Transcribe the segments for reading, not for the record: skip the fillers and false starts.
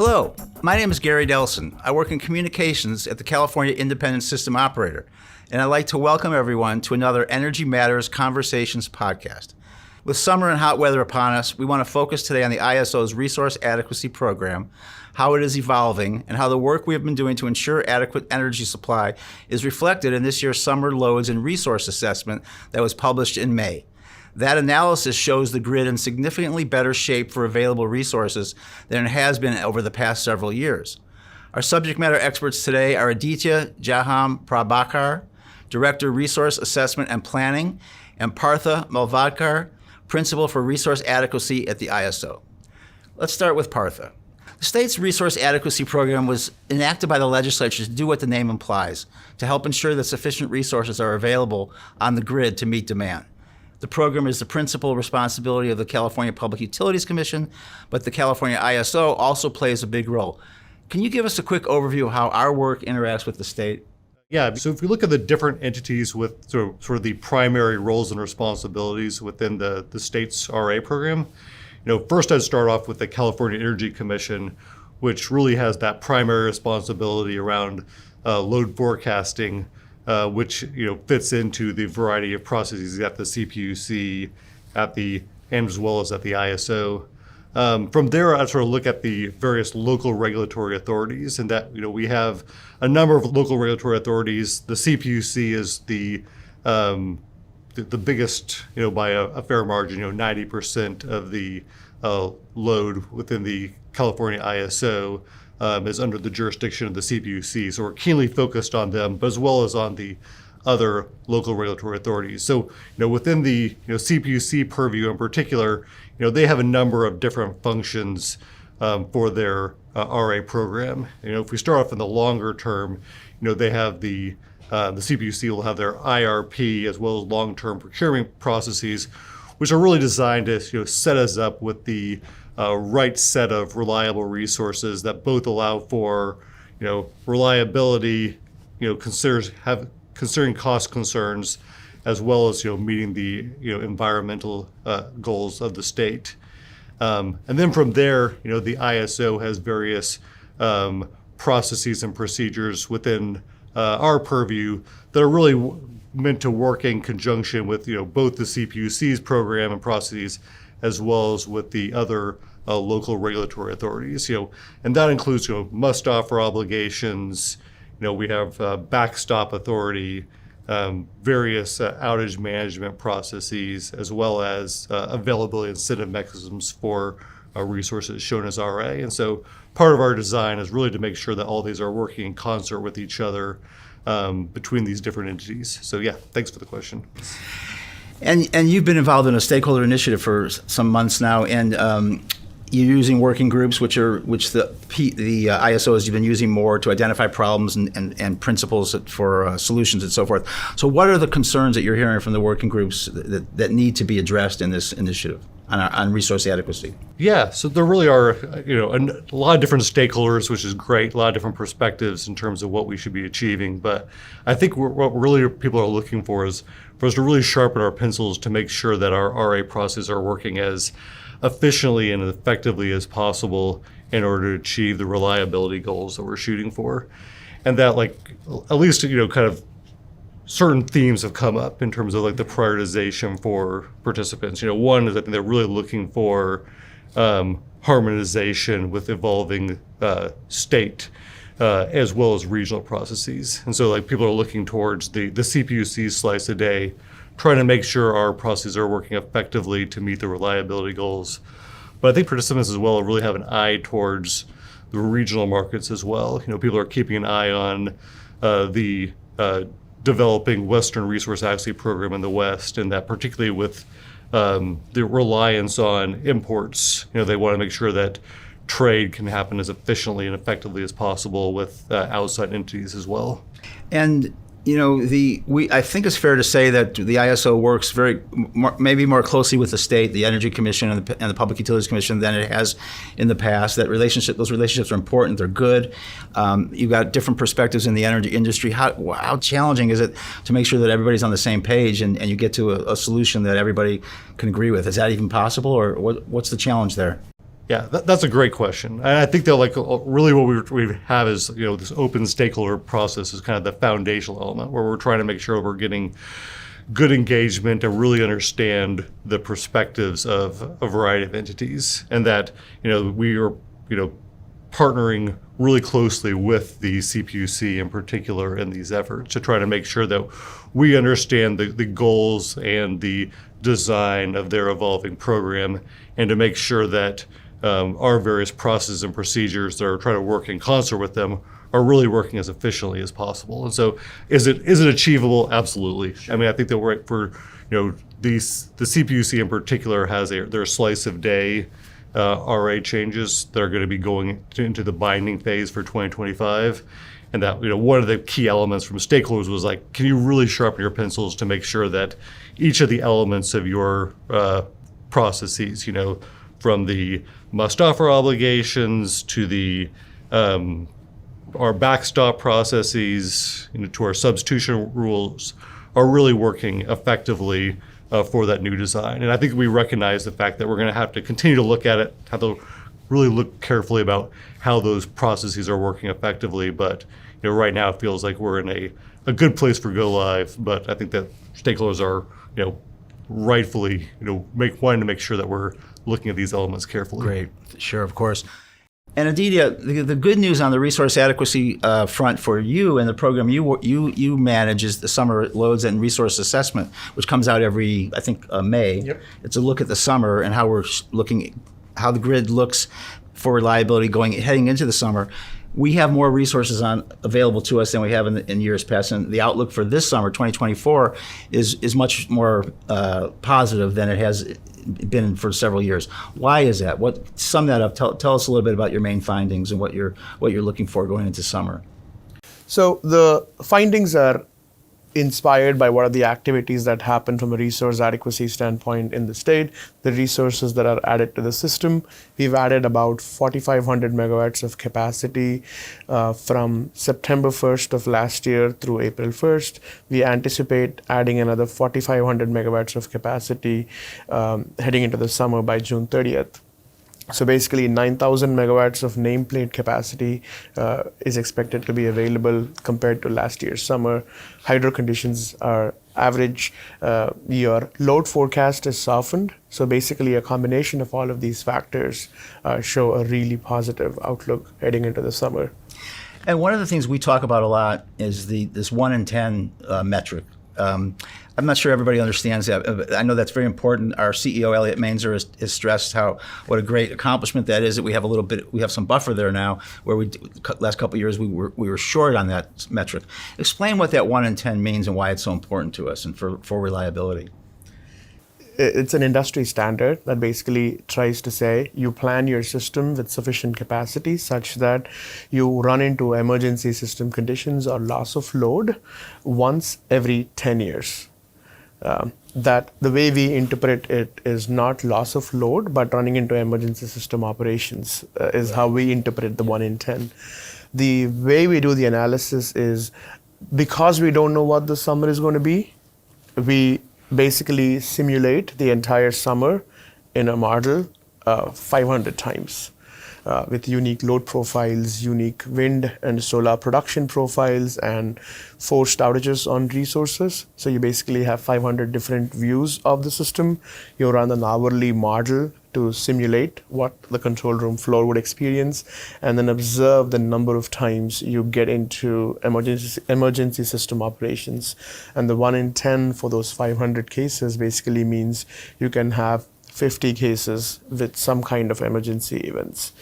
Hello, my name is Gary Delson. I work in communications at the California Independent System Operator, and I'd like to welcome everyone to another Energy Matters Conversations podcast. With summer and hot weather upon us, we want to focus today on the ISO's Resource Adequacy Program, how it is evolving, and how the work we have been doing to ensure adequate energy supply is reflected in this year's Summer Loads and Resource Assessment that was published in May. That analysis shows the grid in significantly better shape for available resources than it has been over the past several years. Our subject matter experts today are Aditya Jaham Prabhakar, Director Resource Assessment and Planning, and Partha Malvadkar, Principal for Resource Adequacy at the ISO. Let's start with Partha. The state's Resource Adequacy Program was enacted by the legislature to do what the name implies, to help ensure that sufficient resources are available on the grid to meet demand. The program is the principal responsibility of the California Public Utilities Commission, but the California ISO also plays a big role. Can you give us a quick overview of how our work interacts with the state? Yeah, so if we look at the different entities with sort of the primary roles and responsibilities within the state's RA program, first I'd start off with the California Energy Commission, which really has that primary responsibility around load forecasting, which fits into the variety of processes at the CPUC, and as well as at the ISO. From there, I sort of look at the various local regulatory authorities, and that we have a number of local regulatory authorities. The CPUC is the biggest, by a fair margin. 90% of the load within the California ISO is under the jurisdiction of the CPUC. So we're keenly focused on them, but as well as on the other local regulatory authorities. So, within the CPUC purview in particular, they have a number of different functions for their RA program. If we start off in the longer term, they have the CPUC will have their IRP as well as long-term procurement processes, which are really designed to set us up with the right set of reliable resources that both allow for reliability, considering cost concerns, as well as meeting the environmental goals of the state. And then from there, the ISO has various processes and procedures within our purview that are really meant to work in conjunction with both the CPUC's program and processes, as well as with the other local regulatory authorities. And that includes must offer obligations. We have backstop authority, various outage management processes, as well as availability incentive mechanisms for resources shown as RA. And so part of our design is really to make sure that all these are working in concert with each other between these different entities. So yeah, thanks for the question. And you've been involved in a stakeholder initiative for some months now, and you're using working groups, which the ISO has been using more to identify problems and principles for solutions and so forth. So what are the concerns that you're hearing from the working groups that need to be addressed in this initiative on resource adequacy? Yeah, so there really are a lot of different stakeholders, which is great, a lot of different perspectives in terms of what we should be achieving. But I think what really people are looking for is for us to really sharpen our pencils to make sure that our RA processes are working as efficiently and effectively as possible in order to achieve the reliability goals that we're shooting for. And that at least kind of certain themes have come up in terms of the prioritization for participants. One is I think they're really looking for harmonization with evolving state as well as regional processes. And so people are looking towards the CPUC slice a day, trying to make sure our processes are working effectively to meet the reliability goals. But I think participants as well really have an eye towards the regional markets as well. People are keeping an eye on the developing Western Resource Adequacy Program in the West, and that particularly with the reliance on imports, they want to make sure that trade can happen as efficiently and effectively as possible with outside entities as well. And I think it's fair to say that the ISO works maybe more closely with the state, the Energy Commission, and the Public Utilities Commission than it has in the past. Those relationships are important. They're good. You've got different perspectives in the energy industry. How challenging is it to make sure that everybody's on the same page and you get to a solution that everybody can agree with? Is that even possible, or what's the challenge there? Yeah, that's a great question. And I think that really what we have is, this open stakeholder process is kind of the foundational element where we're trying to make sure we're getting good engagement and really understand the perspectives of a variety of entities, and that, we are, partnering really closely with the CPUC in particular in these efforts to try to make sure that we understand the goals and the design of their evolving program, and to make sure that our various processes and procedures that are trying to work in concert with them are really working as efficiently as possible. And so, is it achievable? Absolutely. Sure. I mean, I think that the CPUC in particular has their slice of day RA changes that are going to be going into the binding phase for 2025. And that, one of the key elements from stakeholders was can you really sharpen your pencils to make sure that each of the elements of your processes, from the must offer obligations to the our backstop processes, to our substitution rules, are really working effectively for that new design. And I think we recognize the fact that we're going to have to continue to look at it, have to really look carefully about how those processes are working effectively. But right now it feels like we're in a good place for go live. But I think that stakeholders are rightfully wanting to make sure that we're looking at these elements carefully. Great, sure, of course. And Aditya, the good news on the resource adequacy front for you and the program you manage is the Summer Loads and Resource Assessment, which comes out every, I think, May. Yep. It's a look at the summer and how we're looking, how the grid looks for reliability heading into the summer. We have more resources available to us than we have in years past, and the outlook for this summer, 2024, is much more positive than it has been for several years. Why is that? Sum that up. Tell us a little bit about your main findings and what you're looking for going into summer. So the findings are inspired by what are the activities that happen from a resource adequacy standpoint in the state, the resources that are added to the system. We've added about 4,500 megawatts of capacity from September 1st of last year through April 1st. We anticipate adding another 4,500 megawatts of capacity heading into the summer by June 30th. So basically 9,000 megawatts of nameplate capacity is expected to be available compared to last year's summer. Hydro conditions are average. Your load forecast is softened. So basically a combination of all of these factors show a really positive outlook heading into the summer. And one of the things we talk about a lot is this 1 in 10 metric. I'm not sure everybody understands that, but I know that's very important. Our CEO, Elliot Mainzer, has stressed what a great accomplishment that is, that we have some buffer there now, where last couple of years we were short on that metric. Explain what that 1 in 10 means and why it's so important to us and for reliability. It's an industry standard that basically tries to say you plan your system with sufficient capacity such that you run into emergency system conditions or loss of load once every 10 years. That the way we interpret it is not loss of load, but running into emergency system operations is how we interpret the 1 in 10. The way we do the analysis is, because we don't know what the summer is going to be, we basically simulate the entire summer in a model 500 times with unique load profiles, unique wind and solar production profiles, and forced outages on resources. So you basically have 500 different views of the system. You run an hourly model to simulate what the control room floor would experience, and then observe the number of times you get into emergency system operations. And the 1 in 10 for those 500 cases basically means you can have 50 cases with some kind of emergency events.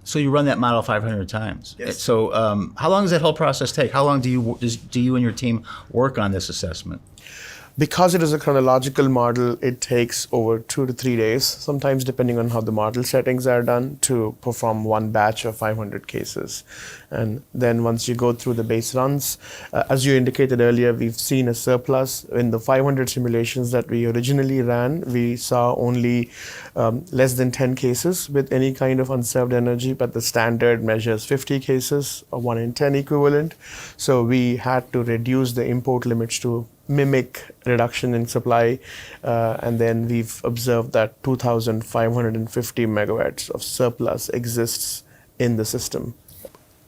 So you run that model 500 times. Yes. So how long does that whole process take? How long do you and your team work on this assessment? Because it is a chronological model, it takes over 2 to 3 days, sometimes depending on how the model settings are done, to perform one batch of 500 cases. And then once you go through the base runs, as you indicated earlier, we've seen a surplus. In the 500 simulations that we originally ran, we saw only less than 10 cases with any kind of unserved energy, but the standard measures 50 cases, or 1 in 10 equivalent. So we had to reduce the import limits to mimic reduction in supply, and then we've observed that 2,550 megawatts of surplus exists in the system.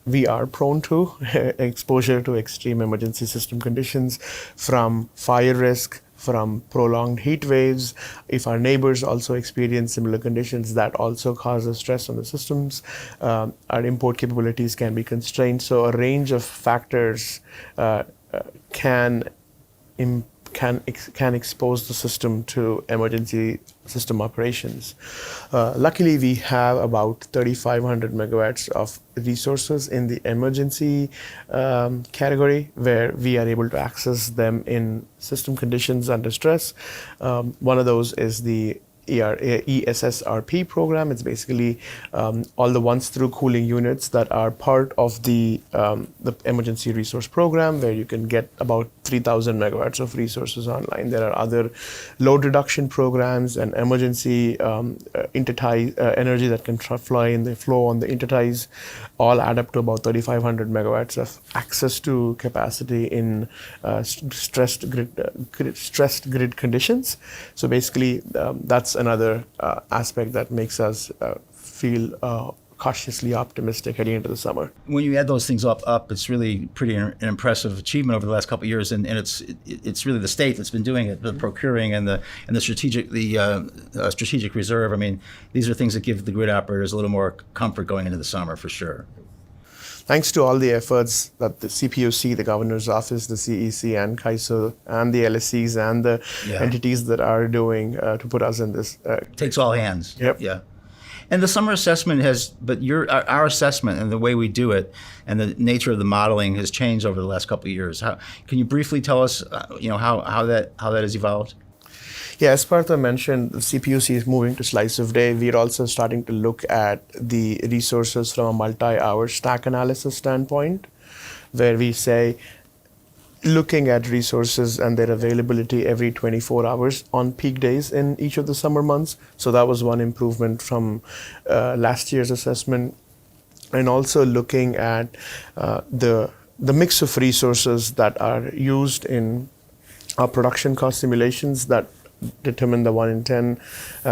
We are prone to exposure to extreme emergency system conditions, from fire risk, from prolonged heat waves. If our neighbors also experience similar conditions, that also causes stress on the systems. Our import capabilities can be constrained. So a range of factors can expose the system to emergency system operations. Luckily, we have about 3,500 megawatts of resources in the emergency category, where we are able to access them in system conditions under stress. One of those is the ESSRP program. It's basically all the once-through cooling units that are part of the emergency resource program, where you can get about 3,000 megawatts of resources online. There are other load reduction programs and emergency energy that can flow on the interties, all add up to about 3,500 megawatts of access to capacity in stressed grid conditions. So basically, that's another aspect that makes us feel cautiously optimistic heading into the summer. When you add those things up, it's really pretty an impressive achievement over the last couple of years, and it's really the state that's been doing it, the procuring and the strategic reserve. I mean, these are things that give the grid operators a little more comfort going into the summer, for sure. Thanks to all the efforts that the CPUC, the Governor's Office, the CEC, and CAISO, and the LSCs, and the entities that are doing to put us in this. Takes all hands. Yep. Yeah. And the summer assessment our assessment and the way we do it and the nature of the modeling has changed over the last couple of years. Can you briefly tell us, how that has evolved? Yeah, as Partha mentioned, the CPUC is moving to slice of day. We're also starting to look at the resources from a multi-hour stack analysis standpoint, where we say, looking at resources and their availability every 24 hours on peak days in each of the summer months. So that was one improvement from last year's assessment. And also looking at the mix of resources that are used in our production cost simulations that determine the 1 in 10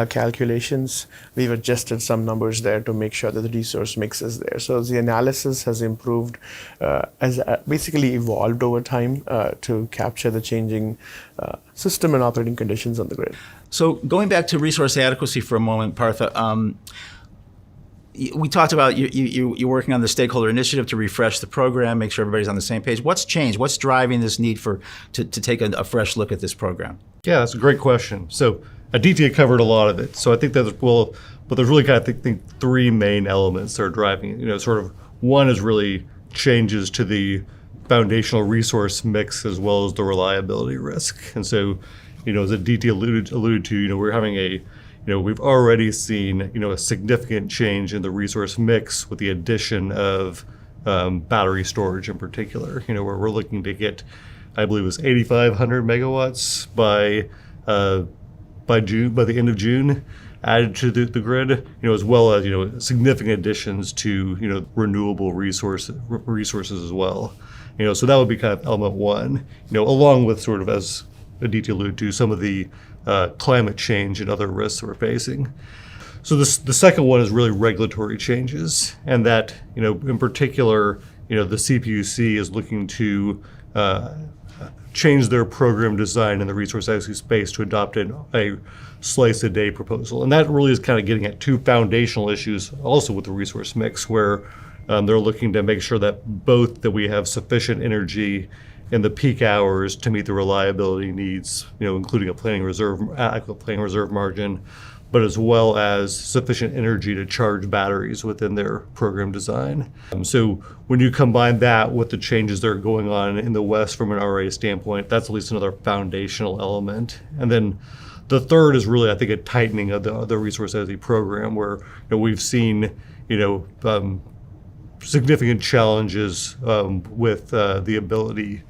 calculations. We've adjusted some numbers there to make sure that the resource mix is there. So the analysis has improved, basically evolved over time to capture the changing system and operating conditions on the grid. So going back to resource adequacy for a moment, Partha, we talked about you're working on the Stakeholder initiative to refresh the program, make sure everybody's on the same page. What's changed? What's driving this need to take a fresh look at this program? Yeah, that's a great question. So Aditya covered a lot of it. So I think that but there's really kind of think three main elements that are driving it. Sort of one is really changes to the foundational resource mix as well as the reliability risk. And so, as Aditya alluded to, we're having we've already seen, a significant change in the resource mix with the addition of battery storage in particular, where we're looking to get, I believe it was 8,500 megawatts by the end of June, added to the grid, as well as, significant additions to, renewable resources as well. So that would be kind of element one, along with sort of, as Aditya alluded to, some of the climate change and other risks that we're facing. So the second one is really regulatory changes, and that, in particular, the CPUC is looking to change their program design in the resource adequacy space to adopt a slice-a-day proposal. And that really is kind of getting at two foundational issues also with the resource mix, where they're looking to make sure that we have sufficient energy in the peak hours to meet the reliability needs, including adequate planning reserve margin, but as well as sufficient energy to charge batteries within their program design. So when you combine that with the changes that are going on in the West from an RA standpoint, that's at least another foundational element. And then the third is really, I think, a tightening of the resource adequacy program, where we've seen significant challenges with the ability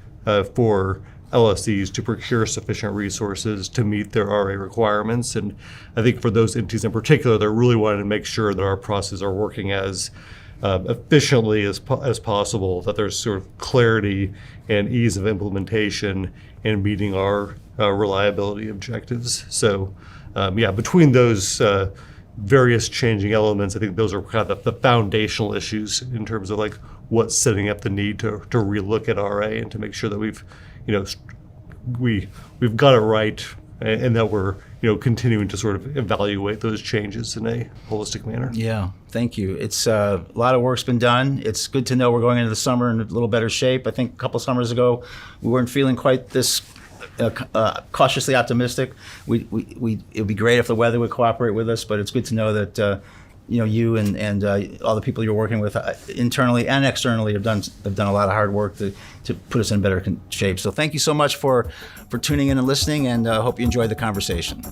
for LSCs to procure sufficient resources to meet their RA requirements. And I think for those entities in particular, they're really wanting to make sure that our processes are working as efficiently as possible, that there's sort of clarity and ease of implementation and meeting our reliability objectives. So, between those various changing elements, I think those are kind of the foundational issues in terms of like what's setting up the need to relook at RA and to make sure that we've got it right, and that we're continuing to sort of evaluate those changes in a holistic manner. Yeah, thank you. It's a lot of work's been done. It's good to know we're going into the summer in a little better shape. I think a couple summers ago we weren't feeling quite this cautiously optimistic. It would be great if the weather would cooperate with us, but it's good to know that you and all the people you're working with internally and externally have done a lot of hard work to put us in better shape. So thank you so much for tuning in and listening, and hope you enjoyed the conversation.